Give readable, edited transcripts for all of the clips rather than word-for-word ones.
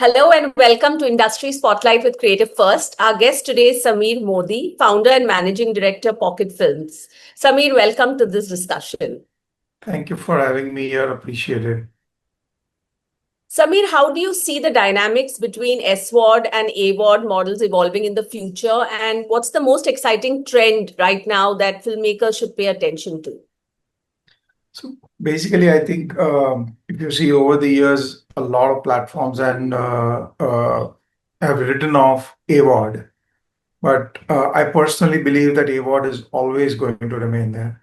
Hello and welcome to Industry Spotlight with Creative First. Our guest today is Sameer Modi, founder and managing director, Pocket Films. Sameer, welcome to this discussion. Thank you for having me here. Appreciate it. Sameer, how do you see the dynamics between SWOD and AWOD models evolving in the future? And what's the most exciting trend right now that filmmakers should pay attention to? So basically, I think if you see over the years, a lot of platforms and have written off AWOD, but I personally believe that AWOD is always going to remain there.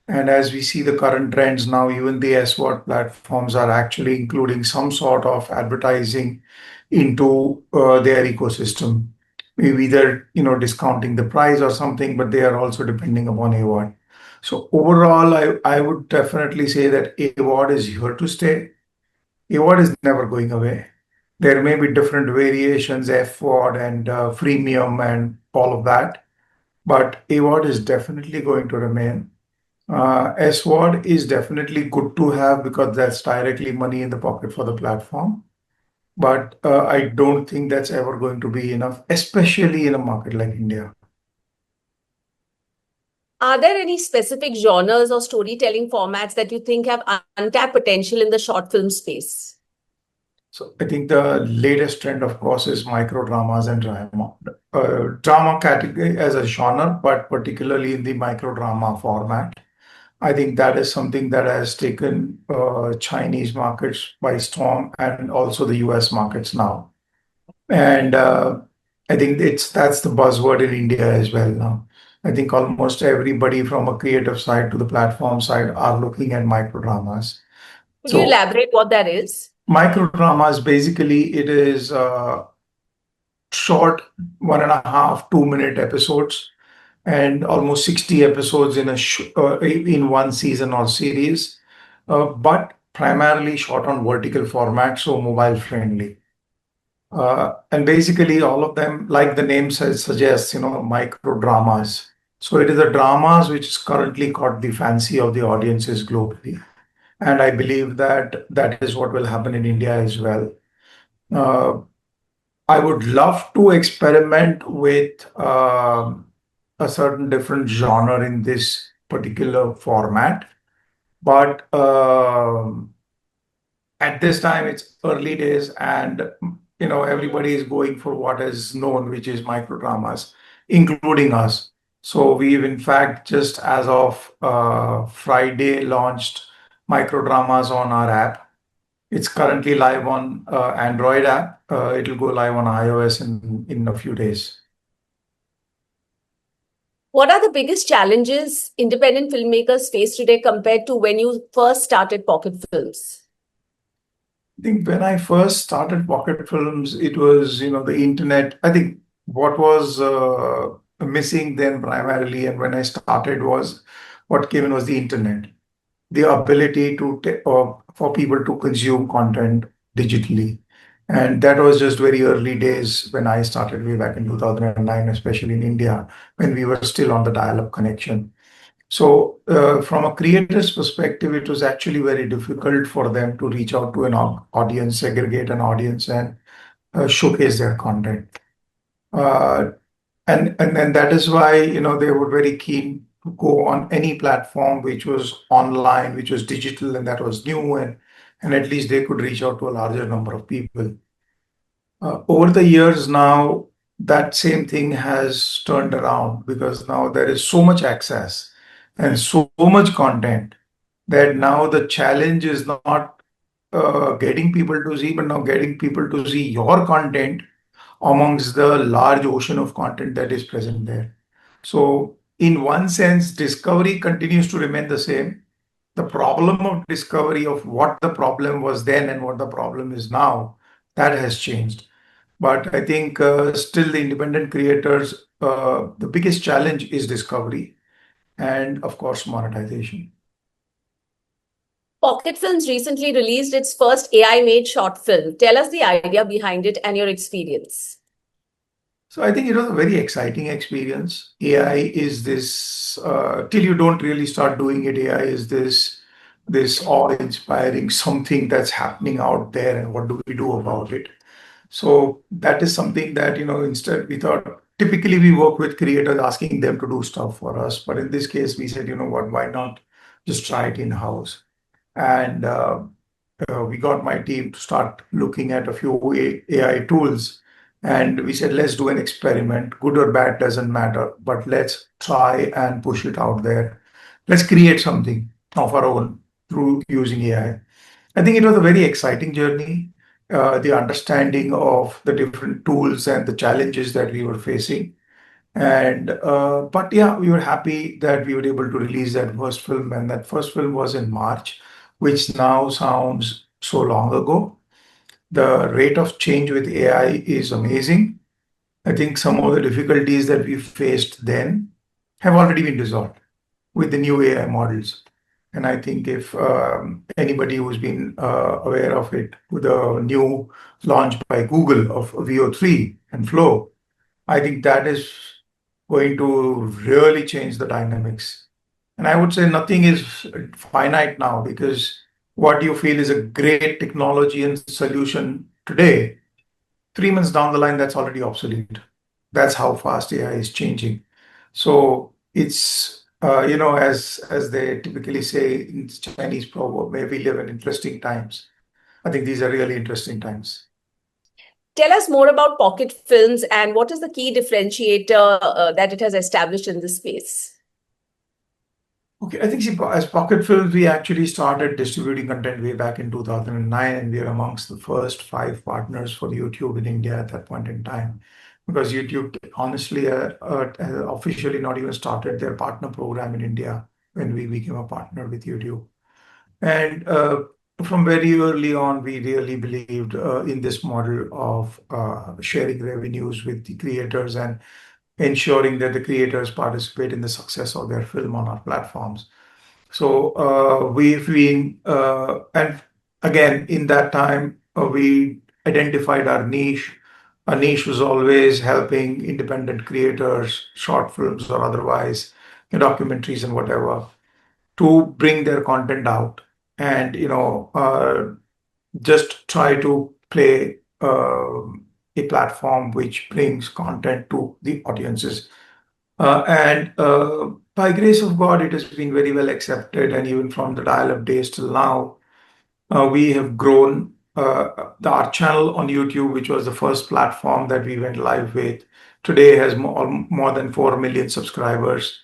And as we see the current trends now, even the SWOT platforms are actually including some sort of advertising into their ecosystem. Maybe they're discounting the price or something, but they are also depending upon AWOD. So overall, I would definitely say that AWOD is here to stay. AWOD is never going away. There may be different variations, FWOD and freemium and all of that, but AWOD is definitely going to remain. SWOD is definitely good to have because that's directly money in the pocket for the platform. But I don't think that's ever going to be enough, especially in a market like India. Are there any specific genres or storytelling formats that you think have untapped potential in the short film space? So I think the latest trend, of course, is micro dramas and drama. Drama category as a genre, but particularly in the micro drama format. I think that is something that has taken Chinese markets by storm and also the US markets now. And I think that's the buzzword in India as well now. I think almost everybody from a creative side to the platform side are looking at micro dramas. Could you So elaborate what that is? micro dramas basically it is short 1.5, 2 minute episodes and almost 60 episodes in one season or series, but primarily shot on vertical format, so mobile friendly. And basically, all of them, like the name suggests, micro dramas. So it is the dramas which is currently caught the fancy of the audiences globally. And I believe that that is what will happen in India as well. Uh, I would love to experiment with a certain different genre in this particular format, but at this time it's early days and everybody is going for what is known, which is microdramas, including us. So we've in fact just as of Friday launched microdramas on our app. It's currently live on Android app. It'll go live on iOS in a few days. What are the biggest challenges independent filmmakers face today compared to when you first started Pocket Films? I think when I first started Pocket Films, it was, the internet. I think what was missing then primarily, and when I started was what came in was the internet, the ability for people to consume content digitally. And that was just very early days when I started way back in 2009, especially in India, when we were still on the dial-up connection. So, from a creator's perspective, it was actually very difficult for them to reach out to an audience, segregate an audience, and showcase their content. Uh, and then that is why they were very keen to go on any platform which was online, which was digital, and that was new, and at least they could reach out to a larger number of people. Over the years now, that same thing has turned around because now there is so much access and so much content that now the challenge is not getting people to see, but now getting people to see your content amongst the large ocean of content that is present there. So, in one sense, discovery continues to remain the same. The problem of discovery of what the problem was then and what the problem is now, that has changed. But I think still the independent creators, the biggest challenge is discovery and, of course, monetization. Pocket Films recently released its first AI-made short film. Tell us the idea behind it and your experience. So I think it was a very exciting experience. AI is this till you don't really start doing it. AI is this awe-inspiring something that's happening out there, and what do we do about it? So that is something that, instead we thought typically we work with creators asking them to do stuff for us. But in this case, we said, you know what, why not just try it in-house? And we got my team to start looking at a few AI tools. And we said, let's do an experiment. Good or bad doesn't matter, but let's try and push it out there. Let's create something of our own through using AI. I think it was a very exciting journey. The understanding of the different tools and the challenges that we were facing. And but yeah, we were happy that we were able to release that first film, and that first film was in March, which now sounds so long ago. The rate of change with AI is amazing. I think some of the difficulties that we faced then have already been resolved with the new AI models. And I think if anybody who's been aware of it, with the new launch by Google of VO3 and Flow, I think that is going to really change the dynamics. And I would say nothing is finite now, because what you feel is a great technology and solution today, 3 months down the line, that's already obsolete. That's how fast AI is changing. So it's, as they typically say in Chinese proverb, may we live in interesting times. I think these are really interesting times. Tell us more about Pocket Films and what is the key differentiator that it has established in this space? Okay, I think, see, as Pocket Films, we actually started distributing content way back in 2009, and we are amongst the first 5 partners for YouTube in India at that point in time. Because YouTube, honestly, officially not even started their partner program in India when we became a partner with YouTube. And from very early on, we really believed in this model of sharing revenues with the creators and ensuring that the creators participate in the success of their film on our platforms. So we've been, and again, in that time, we identified our niche. Our niche was always helping independent creators, short films or otherwise, documentaries and whatever, to bring their content out and, just try to play a platform which brings content to the audiences. And by grace of God, it has been very well accepted. And even from the dial-up days till now, we have grown. Our channel on YouTube, which was the first platform that we went live with, today has more than 4 million subscribers.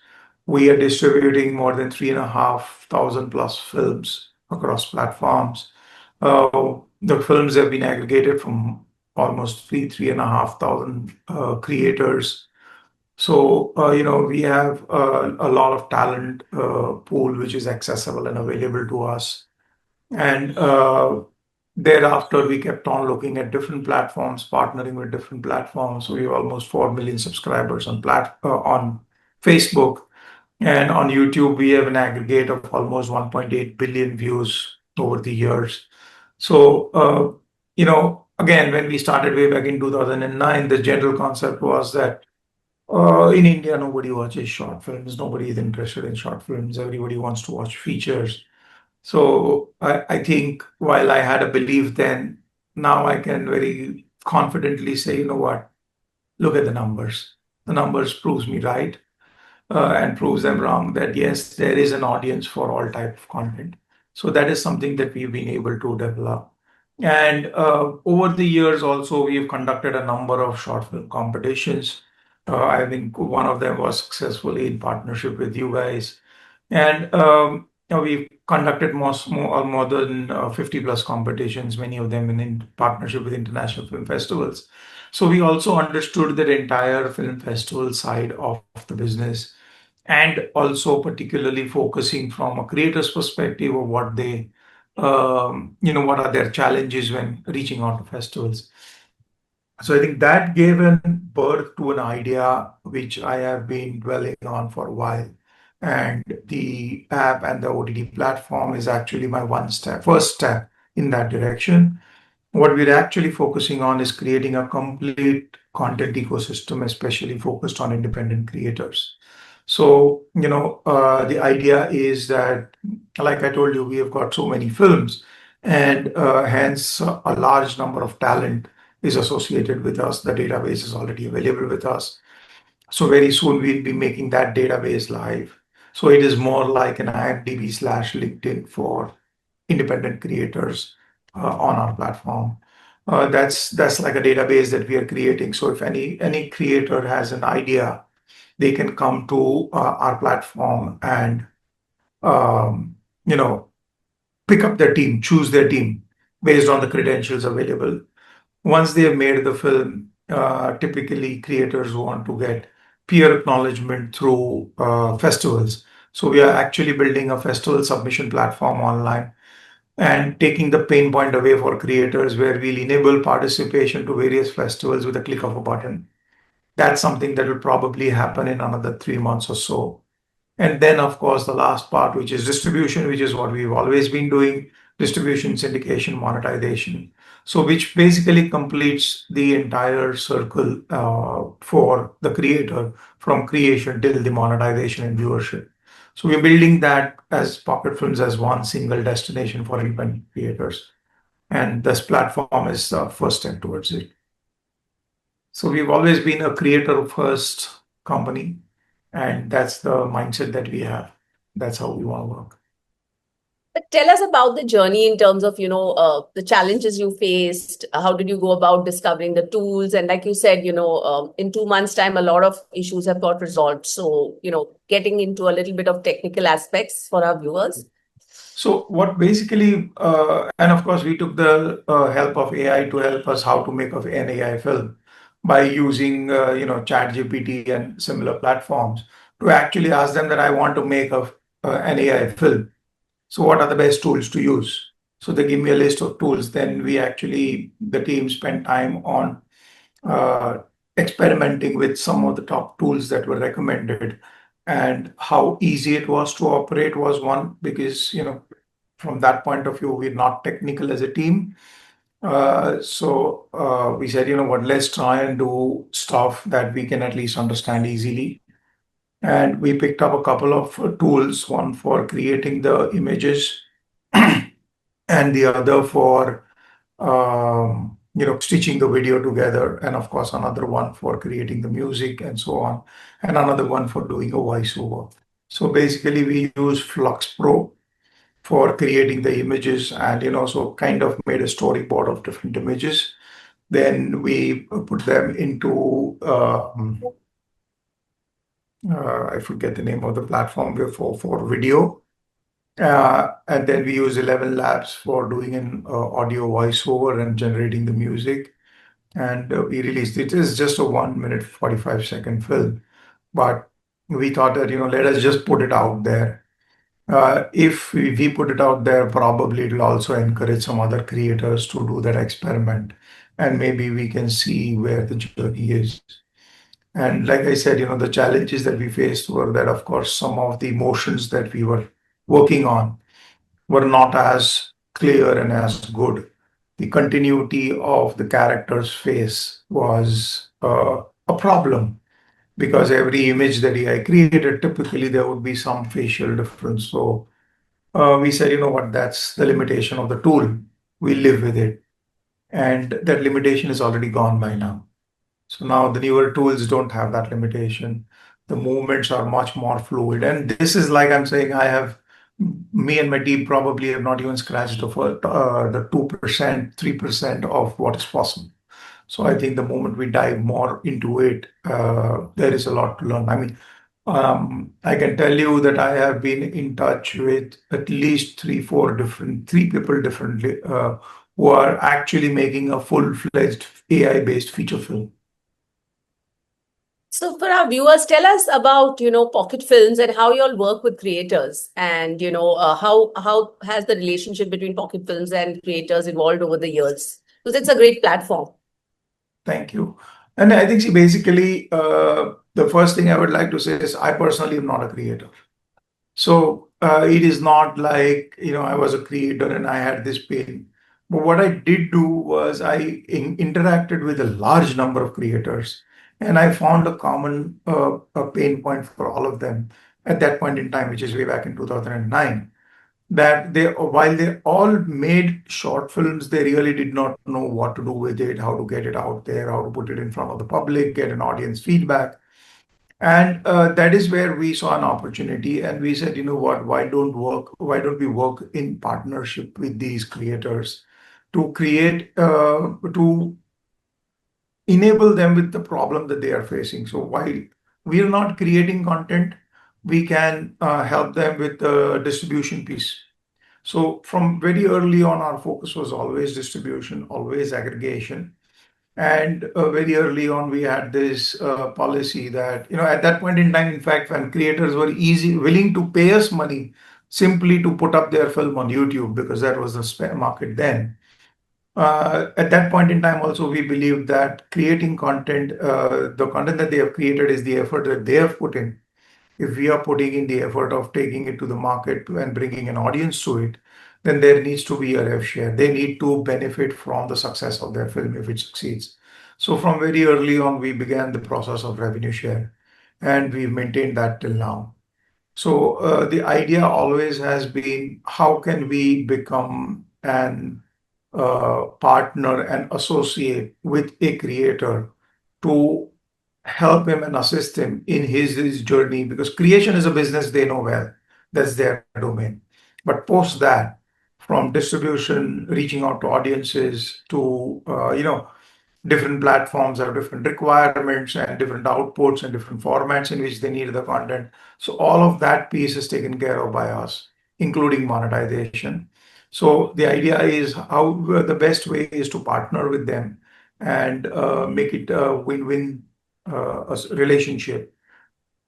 We are distributing more than 3,500 plus films across platforms. The films have been aggregated from almost 3,500 creators. So, we have a lot of talent pool which is accessible and available to us. And thereafter, we kept on looking at different platforms, partnering with different platforms. We have almost 4 million subscribers on Facebook. And on YouTube, we have an aggregate of almost 1.8 billion views over the years. So, again, when we started way back in 2009, the general concept was that in India, nobody watches short films. Nobody is interested in short films. Everybody wants to watch features. So I think while I had a belief then, now I can very confidently say, you know what, look at the numbers. The numbers proves me right, and proves them wrong, that yes, there is an audience for all type of content. So that is something that we've been able to develop. And over the years also, we've conducted a number of short film competitions. I think one of them was successfully in partnership with you guys. And we've conducted more than 50 plus competitions, many of them in partnership with international film festivals. So we also understood the entire film festival side of the business, and also particularly focusing from a creator's perspective of what are their challenges when reaching out to festivals. So I think that gave birth to an idea which I have been dwelling on for a while. And the app and the OTT platform is actually my first step in that direction. What we're actually focusing on is creating a complete content ecosystem, especially focused on independent creators. So, the idea is that, like I told you, we have got so many films, and hence a large number of talent is associated with us. The database is already available with us. So very soon we'll be making that database live. So it is more like an IMDb/LinkedIn for independent creators on our platform. That's like a database that we are creating. So if any creator has an idea, they can come to our platform and um, you know pick up their team, choose their team based on the credentials available. Once they have made the film, typically creators want to get peer acknowledgement through festivals. So we are actually building a festival submission platform online and taking the pain point away for creators, where we'll enable participation to various festivals with a click of a button. That's something that will probably happen in another 3 months or so. And then, of course, the last part, which is distribution, which is what we've always been doing: distribution, syndication, monetization. So, which basically completes the entire circle for the creator, from creation till the monetization and viewership. So, we're building that as Pocket Films as one single destination for independent creators. And this platform is the first step towards it. So, we've always been a creator first company, and that's the mindset that we have. That's how we want to work. But tell us about the journey in terms of, the challenges you faced. How did you go about discovering the tools? And like you said, in 2 months' time, a lot of issues have got resolved. So, getting into a little bit of technical aspects for our viewers. So what basically, and of course, we took the help of AI to help us how to make an AI film by using, ChatGPT and similar platforms to actually ask them that I want to make an AI film. So what are the best tools to use? So they give me a list of tools. Then the team spent time on uh, experimenting with some of the top tools that were recommended, and how easy it was to operate was one, because, from that point of view, we're not technical as a team. So we said, you know what, let's try and do stuff that we can at least understand easily. And we picked up a couple of tools, one for creating the images and the other for stitching the video together, and of course another one for creating the music and so on, and another one for doing a voiceover. So basically, we use Flux Pro for creating the images, and so kind of made a storyboard of different images. Then we put them into I forget the name of the platform for video. And then we use 11 Labs for doing an audio voiceover and generating the music. And we released it. It is just a 1 minute, 45-second film. But we thought that, let us just put it out there. If we put it out there, probably it'll also encourage some other creators to do that experiment. And maybe we can see where the journey is. And like I said, the challenges that we faced were that, of course, some of the emotions that we were working on were not as clear and as good. The continuity of the character's face was a problem, because every image that I created, typically there would be some facial difference. So we said, you know what, that's the limitation of the tool. We live with it. And that limitation is already gone by now. So now the newer tools don't have that limitation. The movements are much more fluid. And this is, like I'm saying, me and my team probably have not even scratched the 2%, 3% of what is possible. So I think the moment we dive more into it, there is a lot to learn. I mean, I can tell you that I have been in touch with at least three people differently, who are actually making a full-fledged AI-based feature film. So for our viewers, tell us about, Pocket Films and how you all work with creators, and, how has the relationship between Pocket Films and creators evolved over the years? Because it's a great platform. Thank you. And I think, see, basically, the first thing I would like to say is I personally am not a creator. So it is not like, I was a creator and I had this pain. But what I did do was I interacted with a large number of creators, and I found a common a pain point for all of them at that point in time, which is way back in 2009. that while they all made short films, they really did not know what to do with it, how to get it out there, how to put it in front of the public, get an audience feedback. And that is where we saw an opportunity, and we said, you know what, why don't we work in partnership with these creators to to enable them with the problem that they are facing. So while we are not creating content, we can help them with the distribution piece. So from very early on, our focus was always distribution, always aggregation. And very early on, we had this policy that, at that point in time, in fact, when creators were willing to pay us money simply to put up their film on YouTube, because that was the market then. At that point in time, also, we believed that creating content, the content that they have created is the effort that they have put in. If we are putting in the effort of taking it to the market and bringing an audience to it, then there needs to be a rev share. They need to benefit from the success of their film if it succeeds. So from very early on, we began the process of revenue share, and we've maintained that till now. So the idea always has been, how can we become an partner and associate with a creator to help him and assist him in his journey, because creation is a business they know well. That's their domain. But post that, from distribution, reaching out to audiences, to different platforms have different requirements and different outputs and different formats in which they need the content. So all of that piece is taken care of by us, including monetization. So the idea is how the best way is to partner with them and make it a win-win relationship,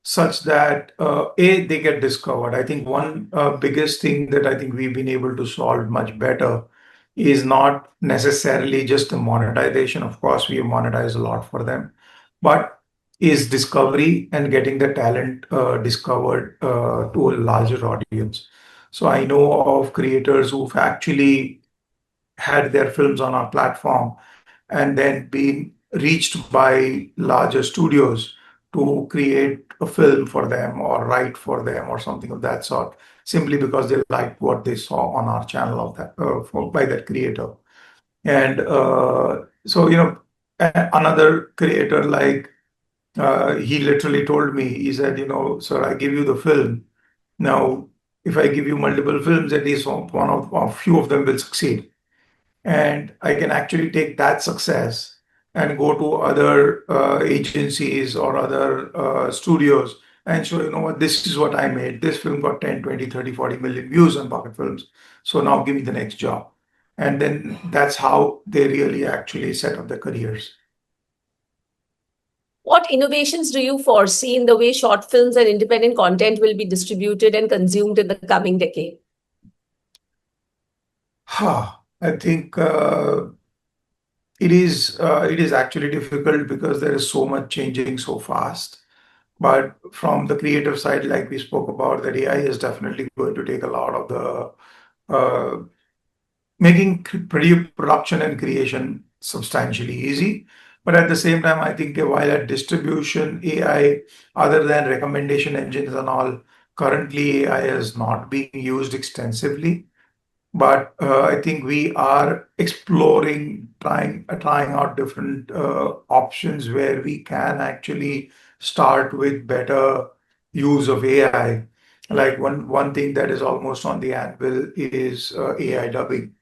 such that they get discovered. I think one biggest thing that I think we've been able to solve much better is not necessarily just the monetization. Of course, we monetize a lot for them, but is discovery and getting the talent discovered to a larger audience. So I know of creators who've actually had their films on our platform and then been reached by larger studios to create a film for them or write for them or something of that sort, simply because they liked what they saw on our channel of that by that creator. And so, another creator, like, he literally told me, he said, sir, I give you the film. Now, if I give you multiple films, at least one of a few of them will succeed, and I can actually take that success and go to other agencies or other studios and show, what, this is what I made. This film got 10, 20, 30, 40 million views on Pocket Films. So now give me the next job. And then that's how they really actually set up their careers. What innovations do you foresee in the way short films and independent content will be distributed and consumed in the coming decade? I think it is actually difficult because there is so much changing so fast. But from the creative side, like we spoke about, that AI is definitely going to take a lot of the making production and creation substantially easy. But at the same time, I think while at distribution, AI, other than recommendation engines and all, currently AI is not being used extensively. But I think we are exploring, trying out different options where we can actually start with better use of AI. Like one thing that is almost on the anvil is AI dubbing.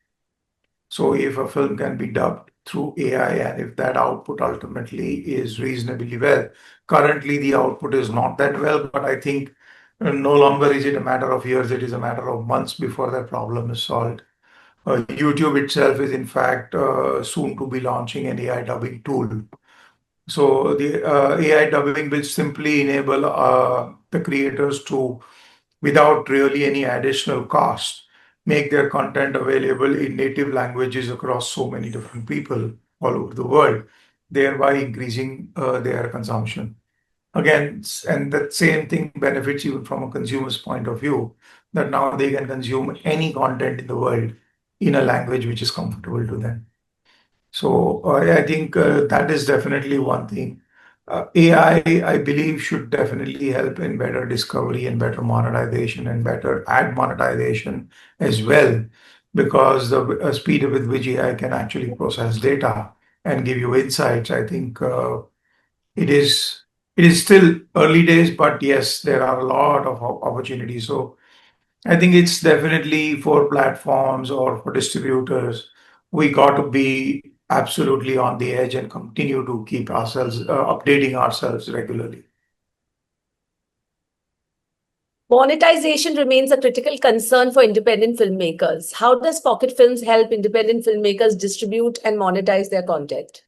So if a film can be dubbed through AI, and if that output ultimately is reasonably well, currently the output is not that well, but I think no longer is it a matter of years, it is a matter of months before that problem is solved. YouTube itself is, in fact, soon to be launching an AI dubbing tool. So the AI dubbing will simply enable the creators to, without really any additional cost, make their content available in native languages across so many different people all over the world, thereby increasing their consumption. Again, and that same thing benefits even from a consumer's point of view, that now they can consume any content in the world in a language which is comfortable to them. So I think that is definitely one thing. AI, I believe, should definitely help in better discovery and better monetization and better ad monetization as well, because the speed with which AI can actually process data and give you insights, I think it is it is still early days, but yes, there are a lot of opportunities. So I think it's definitely for platforms or for distributors. We got to be absolutely on the edge and continue to keep ourselves updating ourselves regularly. Monetization remains a critical concern for independent filmmakers. How does Pocket Films help independent filmmakers distribute and monetize their content?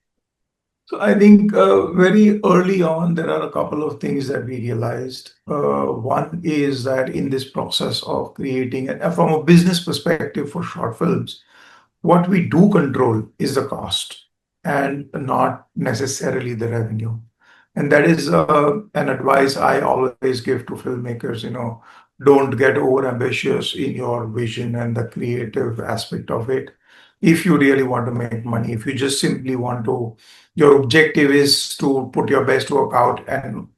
So I think very early on, there are a couple of things that we realized. One is that in this process of creating, and from a business perspective for short films, what we do control is the cost and not necessarily the revenue. And that is an advice I always give to filmmakers, don't get over ambitious in your vision and the creative aspect of it. If you really want to make money, if you just simply want to, your objective is to put your best work out and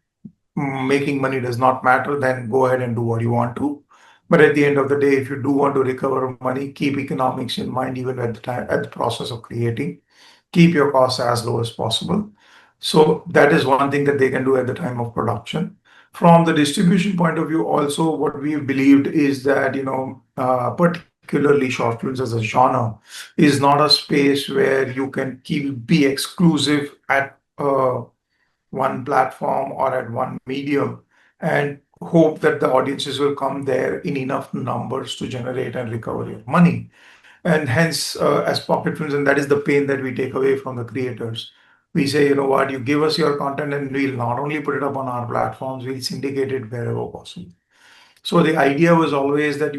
making money does not matter, then go ahead and do what you want to. But at the end of the day, if you do want to recover money, keep economics in mind even at the time at the process of creating. Keep your costs as low as possible. So that is one thing that they can do at the time of production. From the distribution point of view, also what we believed is that particularly short films as a genre is not a space where you can keep be exclusive at one platform or at one medium and hope that the audiences will come there in enough numbers to generate and recover your money. And hence, as Pocket Films, and that is the pain that we take away from the creators. We say, you know what, you give us your content and we'll not only put it up on our platforms, we'll syndicate it wherever possible. So the idea was always that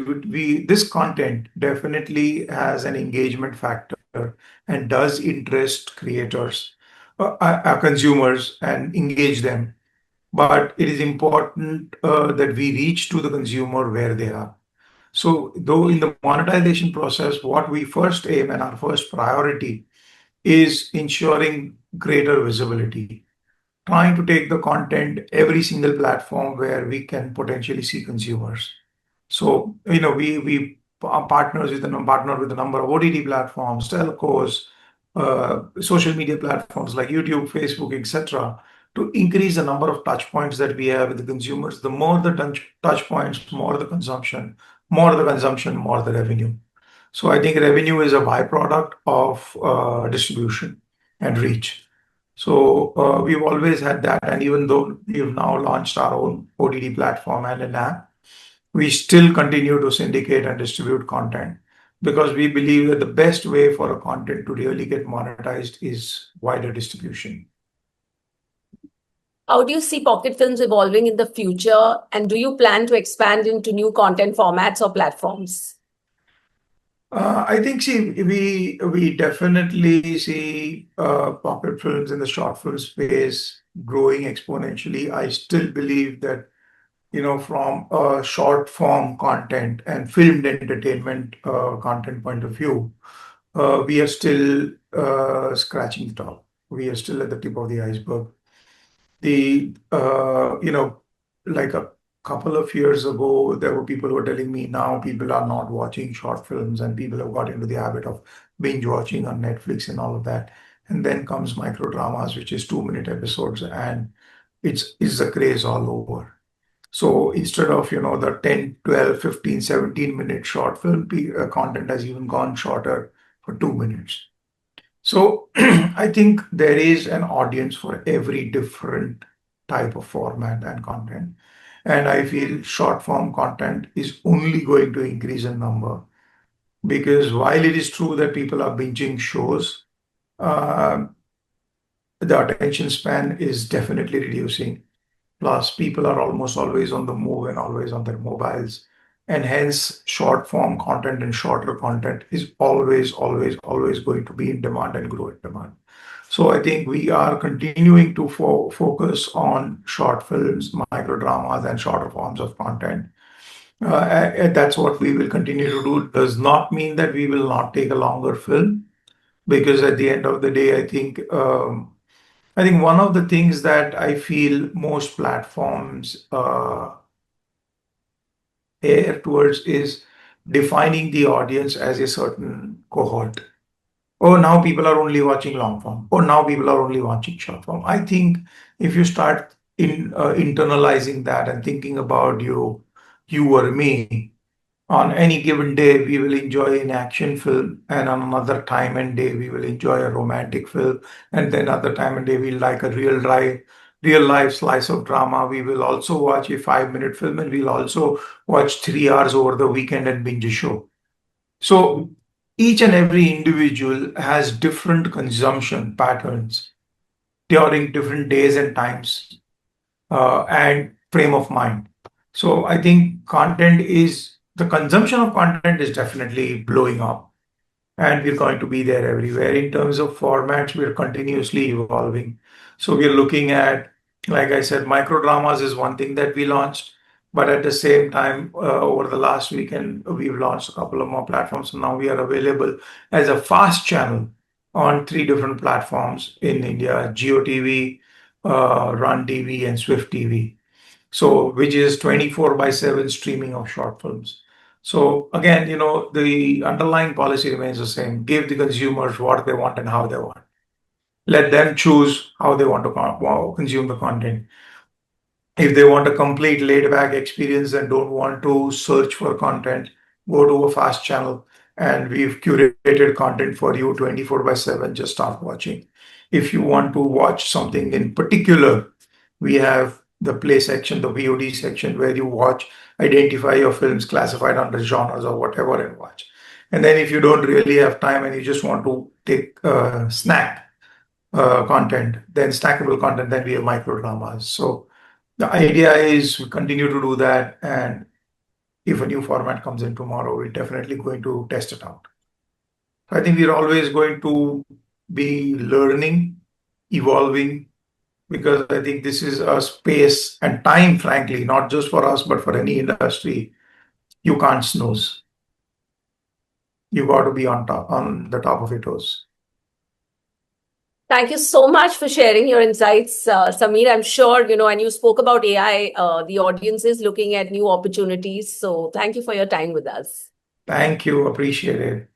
this content definitely has an engagement factor and does interest creators, consumers, and engage them. But it is important that we reach to the consumer where they are. So, though in the monetization process, what we first aim and our first priority is ensuring greater visibility, trying to take the content every single platform where we can potentially see consumers. So, we are partner with a number of OTT platforms, telcos, social media platforms like YouTube, Facebook, etc., to increase the number of touch points that we have with the consumers. The more the touch points, more the consumption, more the revenue. So I think revenue is a byproduct of distribution and reach. So we've always had that, and even though we've now launched our own OTT platform and an app, we still continue to syndicate and distribute content because we believe that the best way for a content to really get monetized is wider distribution. How do you see Pocket Films evolving in the future? And do you plan to expand into new content formats or platforms? I think, see, we definitely see Pocket Films in the short film space growing exponentially. I still believe that from a short form content and filmed entertainment content point of view, we are still scratching the top. We are still at the tip of the iceberg. The like a couple of years ago, there were people who were telling me now people are not watching short films and people have got into the habit of binge watching on Netflix and all of that. And then comes micro dramas, which is 2-minute episodes, and it's a craze all over. So instead of, the 10, 12, 15, 17-minute short film, content has even gone shorter for 2 minutes. So I think there is an audience for every different type of format and content. And I feel short form content is only going to increase in number because while it is true that people are binging shows, uh, the attention span is definitely reducing. Plus, people are almost always on the move and always on their mobiles. And hence, short form content and shorter content is always, always, always going to be in demand and grow in demand. So I think we are continuing to focus on short films, micro dramas, and shorter forms of content. And that's what we will continue to do. Does not mean that we will not take a longer film, because at the end of the day, I think I think one of the things that I feel most platforms err towards is defining the audience as a certain cohort. Oh, now people are only watching long form. Oh, now people are only watching short form. I think if you start internalizing that and thinking about you or me, on any given day, we will enjoy an action film, and on another time and day, we will enjoy a romantic film, and then other time and day, we like a real life slice of drama. We will also watch a 5 minute film, and we'll also watch 3 hours over the weekend and binge a show. So each and every individual has different consumption patterns during different days and times and frame of mind. So I think the consumption of content is definitely blowing up, and we're going to be there everywhere. In terms of formats, we're continuously evolving. So we're looking at, like I said, micro dramas is one thing that we launched, but at the same time, over the last weekend, we've launched a couple of more platforms. So now we are available as a fast channel on 3 different platforms in India: GeoTV, Run TV, and Swift TV. So, which is 24 by 7 streaming of short films. So again, the underlying policy remains the same. Give the consumers what they want and how they want. Let them choose how they want to consume the content. If they want a complete laid back experience and don't want to search for content, go to a fast channel, and we've curated content for you 24 by 7. Just start watching. If you want to watch something in particular, we have the play section, the VOD section, where you watch, identify your films classified under genres or whatever and watch. And then if you don't really have time and you just want to take snack content, then snackable content, then we have micro dramas. So the idea is we continue to do that. And if a new format comes in tomorrow, we're definitely going to test it out. So I think we're always going to be learning, evolving, because I think this is a space and time, frankly, not just for us, but for any industry. You can't snooze. You got to be on the top of your toes. Thank you so much for sharing your insights, Sameer. I'm sure, and you spoke about AI, the audience is looking at new opportunities. So thank you for your time with us. Thank you. Appreciate it.